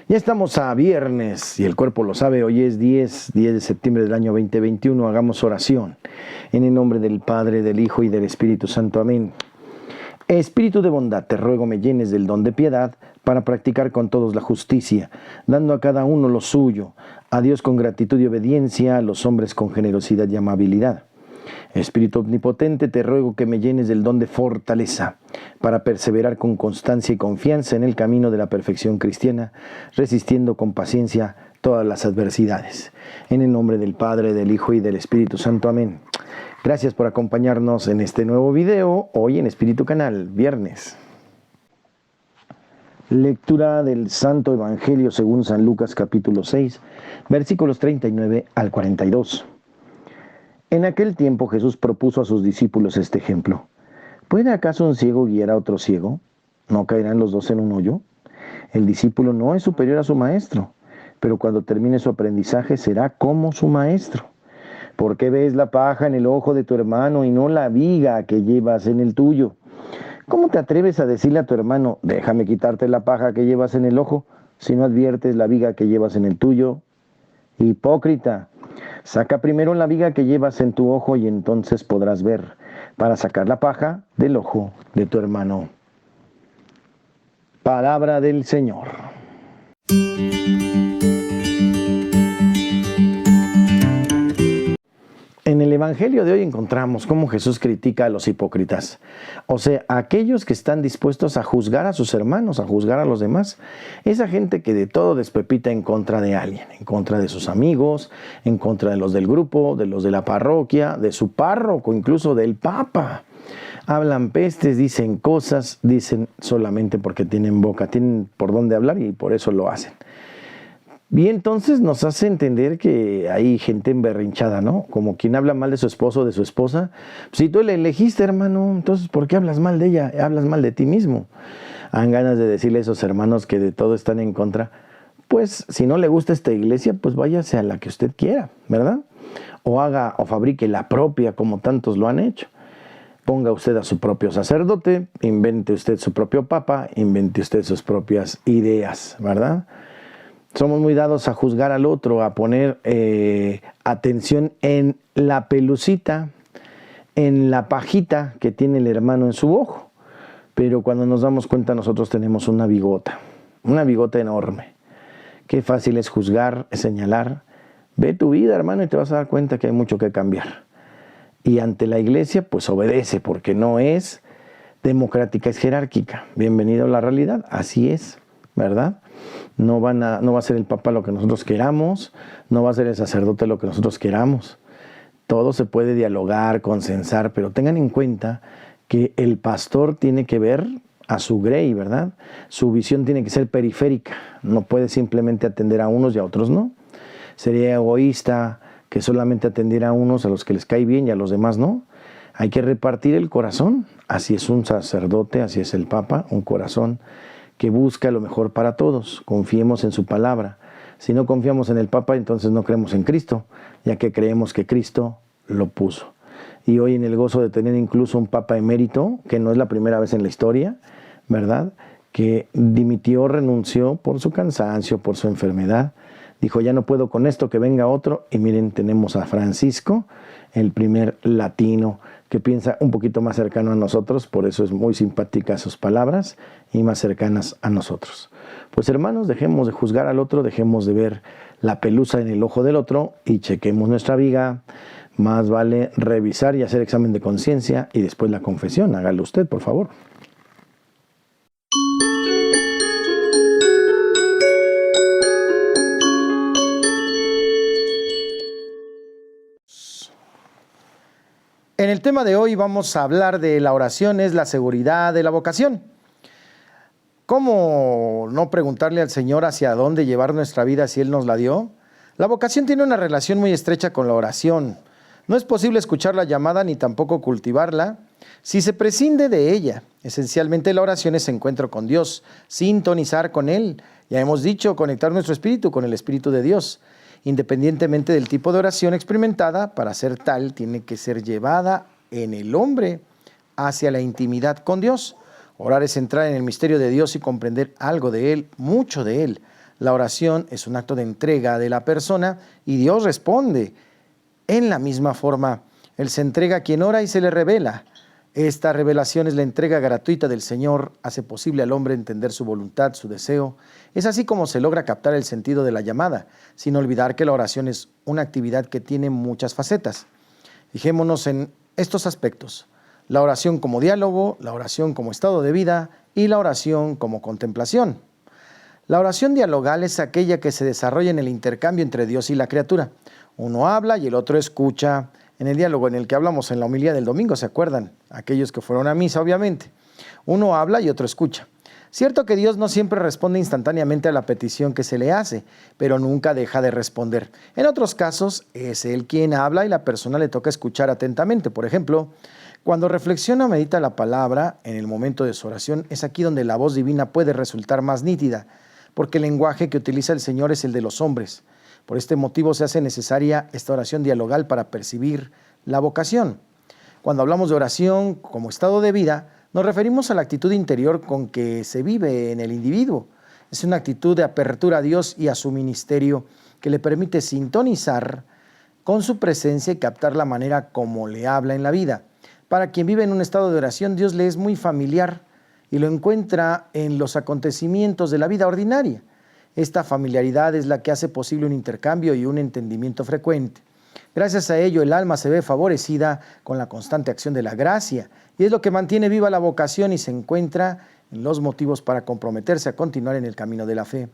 Ya estamos a viernes y el cuerpo lo sabe, hoy es 10 de septiembre del año 2021. Hagamos oración en el nombre del Padre, del Hijo y del Espíritu Santo. Amén. Espíritu de bondad, te ruego me llenes del don de piedad para practicar con todos la justicia, dando a cada uno lo suyo, a Dios con gratitud y obediencia, a los hombres con generosidad y amabilidad. Espíritu omnipotente, te ruego que me llenes del don de fortaleza para perseverar con constancia y confianza en el camino de la perfección cristiana, resistiendo con paciencia todas las adversidades. En el nombre del Padre, del Hijo y del Espíritu Santo. Amén. Gracias por acompañarnos en este nuevo video, hoy en Espíritu Canal, viernes. Lectura del Santo Evangelio según San Lucas capítulo 6, versículos 39 al 42. En aquel tiempo Jesús propuso a sus discípulos este ejemplo. ¿Puede acaso un ciego guiar a otro ciego? ¿No caerán los dos en un hoyo? El discípulo no es superior a su maestro, pero cuando termine su aprendizaje será como su maestro. ¿Por qué ves la paja en el ojo de tu hermano y no la viga que llevas en el tuyo? ¿Cómo te atreves a decirle a tu hermano, déjame quitarte la paja que llevas en el ojo, si no adviertes la viga que llevas en el tuyo? Hipócrita, saca primero la viga que llevas en tu ojo y entonces podrás ver, para sacar la paja del ojo de tu hermano. Palabra del Señor. En el Evangelio de hoy encontramos cómo Jesús critica a los hipócritas, o sea, a aquellos que están dispuestos a juzgar a sus hermanos, a juzgar a los demás. Esa gente que de todo despepita en contra de alguien, en contra de sus amigos, en contra de los del grupo, de los de la parroquia, de su párroco, incluso del Papa. Hablan pestes, dicen cosas, dicen solamente porque tienen boca, tienen por dónde hablar y por eso lo hacen. Y entonces nos hace entender que hay gente emberrinchada, ¿no? Como quien habla mal de su esposo o de su esposa. Si tú le elegiste, hermano, entonces ¿por qué hablas mal de ella? Hablas mal de ti mismo. Han ganas de decirle a esos hermanos que de todo están en contra. Pues si no le gusta esta iglesia, pues váyase a la que usted quiera, ¿verdad? O haga o fabrique la propia, como tantos lo han hecho. Ponga usted a su propio sacerdote, invente usted su propio papa, invente usted sus propias ideas, ¿verdad? Somos muy dados a juzgar al otro, a poner atención en la pelucita, en la pajita que tiene el hermano en su ojo. Pero cuando nos damos cuenta nosotros tenemos una bigota enorme. Qué fácil es juzgar, es señalar. Ve tu vida, hermano, y te vas a dar cuenta que hay mucho que cambiar. Y ante la iglesia, pues obedece, porque no es democrática, es jerárquica. Bienvenido a la realidad, así es, ¿verdad? No va a ser el Papa lo que nosotros queramos, no va a ser el sacerdote lo que nosotros queramos. Todo se puede dialogar, consensar, pero tengan en cuenta que el pastor tiene que ver a su grey, ¿verdad? Su visión tiene que ser periférica, no puede simplemente atender a unos y a otros no. Sería egoísta que solamente atendiera a unos a los que les cae bien y a los demás no. Hay que repartir el corazón, así es un sacerdote, así es el Papa, un corazón que busca lo mejor para todos. Confiemos en su palabra. Si no confiamos en el Papa, entonces no creemos en Cristo, ya que creemos que Cristo lo puso. Y hoy en el gozo de tener incluso un Papa emérito, que no es la primera vez en la historia, ¿verdad?, que dimitió, renunció por su cansancio, por su enfermedad. Dijo, ya no puedo con esto, que venga otro. Y miren, tenemos a Francisco, el primer latino que piensa un poquito más cercano a nosotros, por eso es muy simpática sus palabras y más cercanas a nosotros. Pues hermanos, dejemos de juzgar al otro, dejemos de ver la pelusa en el ojo del otro y chequemos nuestra viga. Más vale revisar y hacer examen de conciencia y después la confesión. Hágalo usted, por favor. En el tema de hoy vamos a hablar de la oración, es la seguridad de la vocación. ¿Cómo no preguntarle al Señor hacia dónde llevar nuestra vida si Él nos la dio? La vocación tiene una relación muy estrecha con la oración. No es posible escuchar la llamada ni tampoco cultivarla si se prescinde de ella. Esencialmente la oración es encuentro con Dios, sintonizar con Él. Ya hemos dicho, conectar nuestro espíritu con el Espíritu de Dios. Independientemente del tipo de oración experimentada, para ser tal, tiene que ser llevada en el hombre hacia la intimidad con Dios. Orar es entrar en el misterio de Dios y comprender algo de Él, mucho de Él. La oración es un acto de entrega de la persona y Dios responde en la misma forma. Él se entrega a quien ora y se le revela. Esta revelación es la entrega gratuita del Señor, hace posible al hombre entender su voluntad, su deseo. Es así como se logra captar el sentido de la llamada, sin olvidar que la oración es una actividad que tiene muchas facetas. Fijémonos en estos aspectos: la oración como diálogo, la oración como estado de vida y la oración como contemplación. La oración dialogal es aquella que se desarrolla en el intercambio entre Dios y la criatura. Uno habla y el otro escucha. En el diálogo en el que hablamos en la homilía del domingo, ¿se acuerdan? Aquellos que fueron a misa, obviamente. Uno habla y otro escucha. Cierto que Dios no siempre responde instantáneamente a la petición que se le hace, pero nunca deja de responder. En otros casos, es Él quien habla y la persona le toca escuchar atentamente. Por ejemplo, cuando reflexiona o medita la palabra en el momento de su oración, es aquí donde la voz divina puede resultar más nítida, porque el lenguaje que utiliza el Señor es el de los hombres. Por este motivo se hace necesaria esta oración dialogal para percibir la vocación. Cuando hablamos de oración como estado de vida, nos referimos a la actitud interior con que se vive en el individuo. Es una actitud de apertura a Dios y a su ministerio que le permite sintonizar con su presencia y captar la manera como le habla en la vida. Para quien vive en un estado de oración, Dios le es muy familiar y lo encuentra en los acontecimientos de la vida ordinaria. Esta familiaridad es la que hace posible un intercambio y un entendimiento frecuente. Gracias a ello, el alma se ve favorecida con la constante acción de la gracia y es lo que mantiene viva la vocación y se encuentra en los motivos para comprometerse a continuar en el camino de la fe.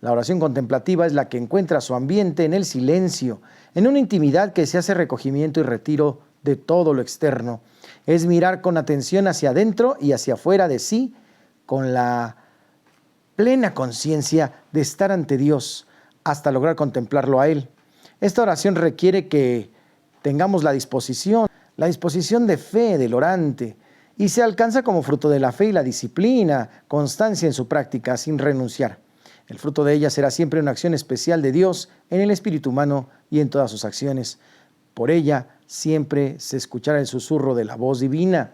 La oración contemplativa es la que encuentra su ambiente en el silencio, en una intimidad que se hace recogimiento y retiro de todo lo externo. Es mirar con atención hacia adentro y hacia afuera de sí, con la plena conciencia de estar ante Dios hasta lograr contemplarlo a Él. Esta oración requiere que tengamos la disposición de fe del orante, y se alcanza como fruto de la fe y la disciplina, constancia en su práctica sin renunciar. El fruto de ella será siempre una acción especial de Dios en el espíritu humano y en todas sus acciones. Por ella siempre se escuchará el susurro de la voz divina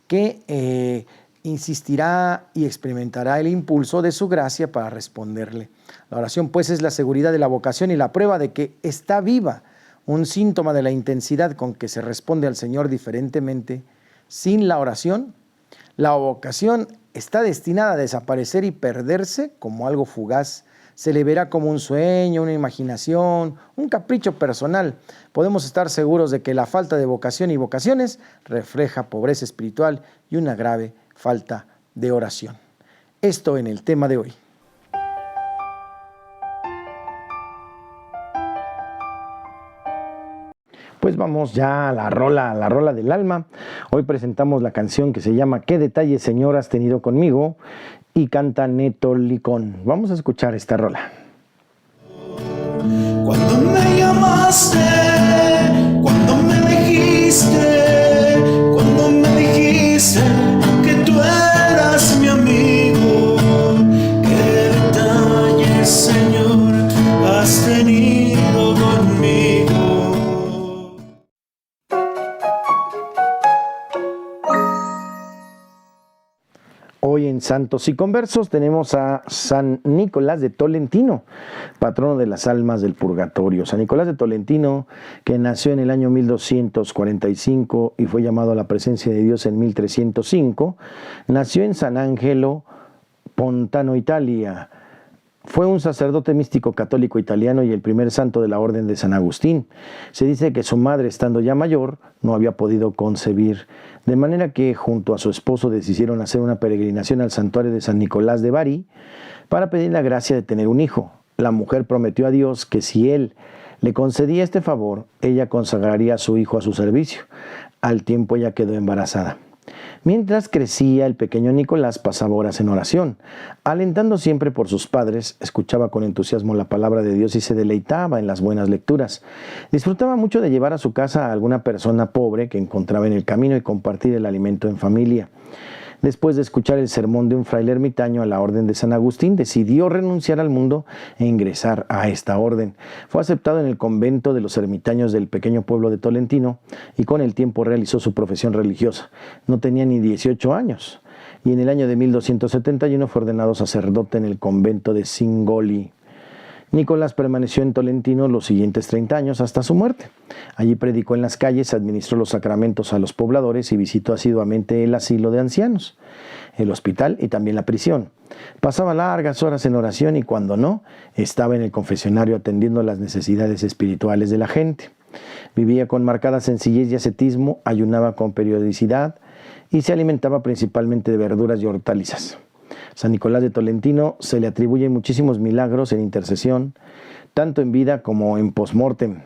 que insistirá y experimentará el impulso de su gracia para responderle. La oración, pues, es la seguridad de la vocación y la prueba de que está viva, un síntoma de la intensidad con que se responde al Señor diferentemente. Sin la oración, la vocación está destinada a desaparecer y perderse como algo fugaz. Se le verá como un sueño, una imaginación, un capricho personal. Podemos estar seguros de que la falta de vocación y vocaciones refleja pobreza espiritual y una grave falta de oración. Esto en el tema de hoy. Pues vamos ya a la rola del alma. Hoy presentamos la canción que se llama ¿Qué detalle, Señor, has tenido conmigo? Y canta Neto Licón. Vamos a escuchar esta rola. Cuando me llamaste, cuando me dijiste que tú eras mi amigo, qué detalles, Señor, has tenido conmigo. Hoy en Santos y Conversos tenemos a San Nicolás de Tolentino, patrono de las almas del purgatorio. San Nicolás de Tolentino, que nació en el año 1245 y fue llamado a la presencia de Dios en 1305, nació en San Angelo, Pontano, Italia. Fue un sacerdote místico católico italiano y el primer santo de la Orden de San Agustín. Se dice que su madre, estando ya mayor, no había podido concebir, de manera que junto a su esposo decidieron hacer una peregrinación al santuario de San Nicolás de Bari para pedir la gracia de tener un hijo. La mujer prometió a Dios que si él le concedía este favor, ella consagraría a su hijo a su servicio. Al tiempo ella quedó embarazada. Mientras crecía, el pequeño Nicolás pasaba horas en oración. Alentando siempre por sus padres, escuchaba con entusiasmo la palabra de Dios y se deleitaba en las buenas lecturas. Disfrutaba mucho de llevar a su casa a alguna persona pobre que encontraba en el camino y compartir el alimento en familia. Después de escuchar el sermón de un fraile ermitaño a la orden de San Agustín, decidió renunciar al mundo e ingresar a esta orden. Fue aceptado en el convento de los ermitaños del pequeño pueblo de Tolentino y con el tiempo realizó su profesión religiosa. No tenía ni 18 años y en el año de 1271 fue ordenado sacerdote en el convento de Singoli. Nicolás permaneció en Tolentino los siguientes 30 años hasta su muerte. Allí predicó en las calles, administró los sacramentos a los pobladores y visitó asiduamente el asilo de ancianos, el hospital y también la prisión. Pasaba largas horas en oración y cuando no, estaba en el confesionario atendiendo las necesidades espirituales de la gente. Vivía con marcada sencillez y ascetismo, ayunaba con periodicidad y se alimentaba principalmente de verduras y hortalizas. San Nicolás de Tolentino se le atribuyen muchísimos milagros en intercesión, tanto en vida como en postmortem.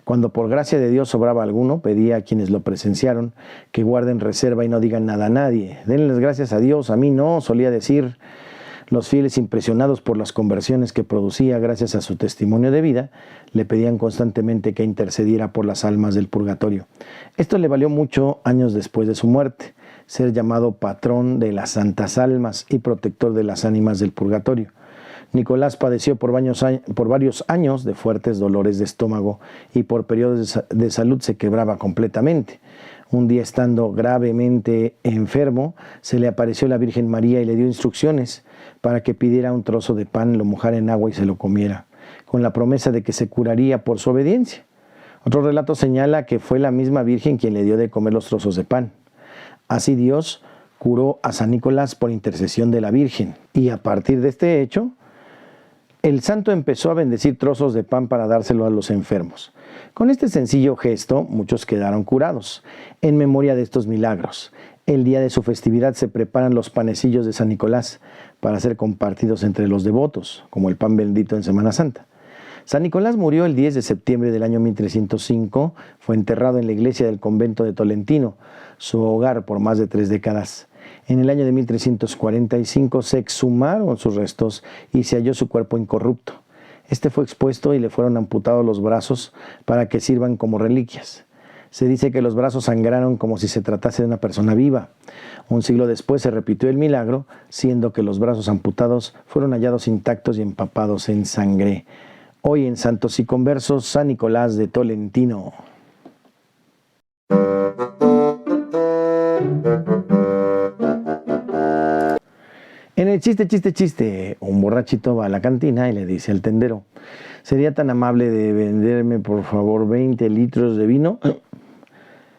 Cuando por gracia de Dios sobraba alguno, pedía a quienes lo presenciaron que guarden reserva y no digan nada a nadie. Denle las gracias a Dios, a mí no, solía decir. Los fieles, impresionados por las conversiones que producía gracias a su testimonio de vida, le pedían constantemente que intercediera por las almas del purgatorio. Esto le valió mucho años después de su muerte, ser llamado patrón de las santas almas y protector de las ánimas del purgatorio. Nicolás padeció por varios años de fuertes dolores de estómago y por periodos de salud se quebraba completamente. Un día, estando gravemente enfermo, se le apareció la Virgen María y le dio instrucciones para que pidiera un trozo de pan, lo mojara en agua y se lo comiera, con la promesa de que se curaría por su obediencia. Otro relato señala que fue la misma Virgen quien le dio de comer los trozos de pan. Así Dios curó a San Nicolás por intercesión de la Virgen, y a partir de este hecho, el santo empezó a bendecir trozos de pan para dárselo a los enfermos. Con este sencillo gesto, muchos quedaron curados. En memoria de estos milagros, el día de su festividad se preparan los panecillos de San Nicolás para ser compartidos entre los devotos, como el pan bendito en Semana Santa. San Nicolás murió el 10 de septiembre del año 1305, fue enterrado en la iglesia del convento de Tolentino, su hogar por más de 3 décadas. En el año de 1345 se exhumaron sus restos y se halló su cuerpo incorrupto. Este fue expuesto y le fueron amputados los brazos para que sirvan como reliquias. Se dice que los brazos sangraron como si se tratase de una persona viva. Un siglo después se repitió el milagro, siendo que los brazos amputados fueron hallados intactos y empapados en sangre. Hoy en Santos y Conversos, San Nicolás de Tolentino. En el chiste, un borrachito va a la cantina y le dice al tendero: ¿sería tan amable de venderme por favor 20 litros de vino?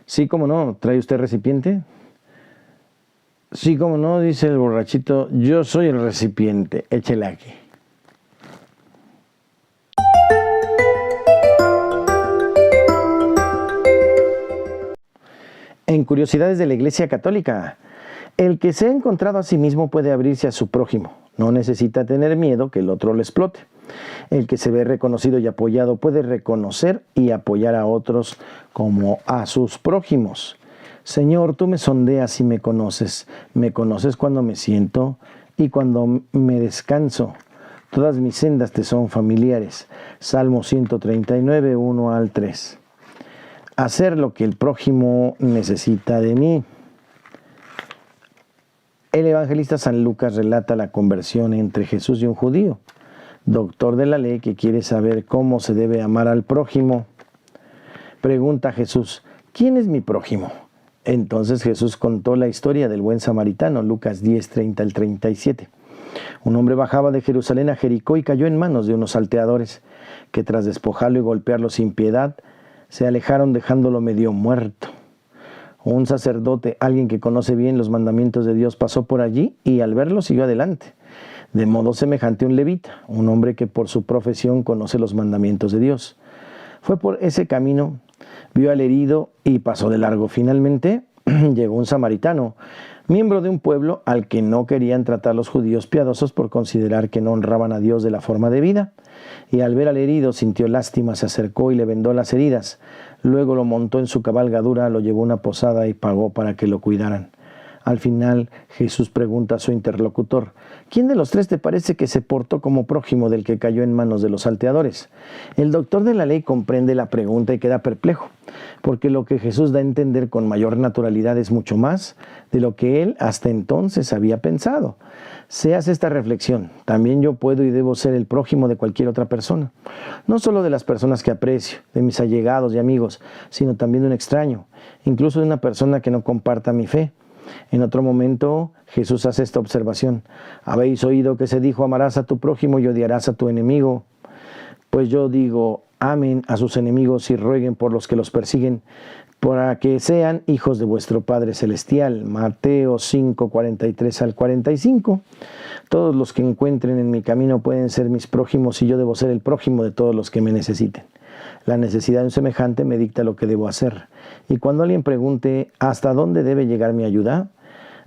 Sí, cómo no, ¿trae usted recipiente? Sí, cómo no, dice el borrachito, yo soy el recipiente, échele aquí. En curiosidades de la Iglesia Católica, el que se ha encontrado a sí mismo puede abrirse a su prójimo. No necesita tener miedo que el otro lo explote. El que se ve reconocido y apoyado puede reconocer y apoyar a otros como a sus prójimos. Señor, tú me sondeas y me conoces. Me conoces cuando me siento y cuando me descanso. Todas mis sendas te son familiares. Salmo 139, 1 al 3. Hacer lo que el prójimo necesita de mí. El evangelista San Lucas relata la conversión entre Jesús y un judío, doctor de la ley, que quiere saber cómo se debe amar al prójimo. Pregunta a Jesús: ¿quién es mi prójimo? Entonces Jesús contó la historia del buen samaritano, Lucas 10, 30 al 37. Un hombre bajaba de Jerusalén a Jericó y cayó en manos de unos salteadores, que tras despojarlo y golpearlo sin piedad, se alejaron dejándolo medio muerto. Un sacerdote, alguien que conoce bien los mandamientos de Dios, pasó por allí y al verlo siguió adelante. De modo semejante a un levita, un hombre que por su profesión conoce los mandamientos de Dios. Fue por ese camino, vio al herido y pasó de largo. Finalmente llegó un samaritano, miembro de un pueblo al que no querían tratar los judíos piadosos por considerar que no honraban a Dios de la forma de vida. Y al ver al herido sintió lástima, se acercó y le vendó las heridas. Luego lo montó en su cabalgadura, lo llevó a una posada y pagó para que lo cuidaran. Al final Jesús pregunta a su interlocutor: ¿quién de los tres te parece que se portó como prójimo del que cayó en manos de los salteadores? El doctor de la ley comprende la pregunta y queda perplejo, porque lo que Jesús da a entender con mayor naturalidad es mucho más de lo que él hasta entonces había pensado. Se hace esta reflexión: también yo puedo y debo ser el prójimo de cualquier otra persona, no solo de las personas que aprecio, de mis allegados y amigos, sino también de un extraño, incluso de una persona que no comparta mi fe. En otro momento Jesús hace esta observación: habéis oído que se dijo, amarás a tu prójimo y odiarás a tu enemigo. Pues yo digo, amen a sus enemigos y rueguen por los que los persiguen, para que sean hijos de vuestro Padre Celestial. Mateo 5, 43 al 45. Todos los que encuentren en mi camino pueden ser mis prójimos y yo debo ser el prójimo de todos los que me necesiten. La necesidad de un semejante me dicta lo que debo hacer. Y cuando alguien pregunte ¿hasta dónde debe llegar mi ayuda?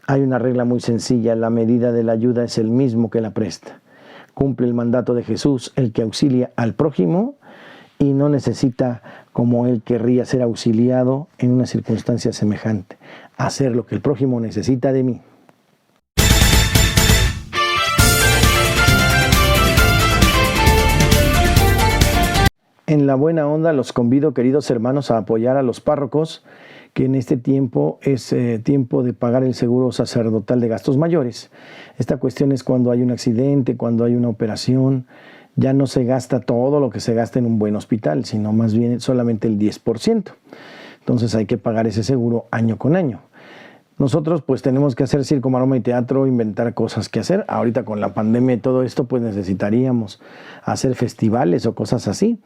Hay una regla muy sencilla: la medida de la ayuda es el mismo que la presta. Cumple el mandato de Jesús, el que auxilia al prójimo y no necesita, como él querría ser auxiliado en una circunstancia semejante, hacer lo que el prójimo necesita de mí. En la buena onda los convido, queridos hermanos, a apoyar a los párrocos, que en este tiempo es tiempo de pagar el seguro sacerdotal de gastos mayores. Esta cuestión es cuando hay un accidente, cuando hay una operación. Ya no se gasta todo lo que se gasta en un buen hospital, sino más bien solamente el 10%. Entonces hay que pagar ese seguro año con año. Nosotros pues tenemos que hacer circo, maroma y teatro, inventar cosas que hacer. Ahorita con la pandemia y todo esto pues necesitaríamos hacer festivales o cosas así.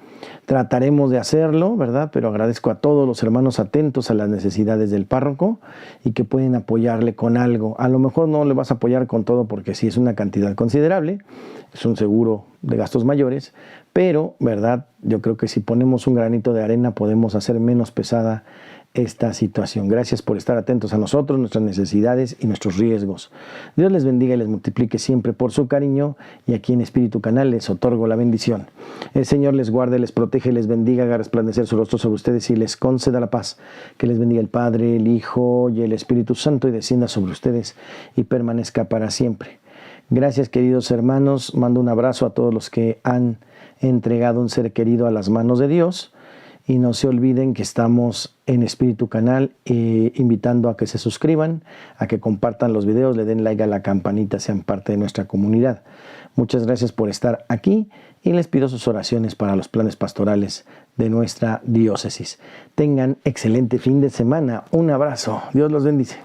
Trataremos de hacerlo, ¿verdad? Pero agradezco a todos los hermanos atentos a las necesidades del párroco y que pueden apoyarle con algo. A lo mejor no le vas a apoyar con todo porque sí es una cantidad considerable, es un seguro de gastos mayores, pero, ¿verdad? Yo creo que si ponemos un granito de arena podemos hacer menos pesada esta situación. Gracias por estar atentos a nosotros, nuestras necesidades y nuestros riesgos. Dios les bendiga y les multiplique siempre por su cariño, y aquí en Espíritu Canal les otorgo la bendición. El Señor les guarde, les protege, les bendiga, haga resplandecer su rostro sobre ustedes y les conceda la paz. Que les bendiga el Padre, el Hijo y el Espíritu Santo, y descienda sobre ustedes y permanezca para siempre. Gracias, queridos hermanos. Mando un abrazo a todos los que han entregado un ser querido a las manos de Dios. Y no se olviden que estamos en Espíritu Canal, invitando a que se suscriban, a que compartan los videos, le den like a la campanita, sean parte de nuestra comunidad. Muchas gracias por estar aquí y les pido sus oraciones para los planes pastorales de nuestra diócesis. Tengan excelente fin de semana. Un abrazo. Dios los bendice.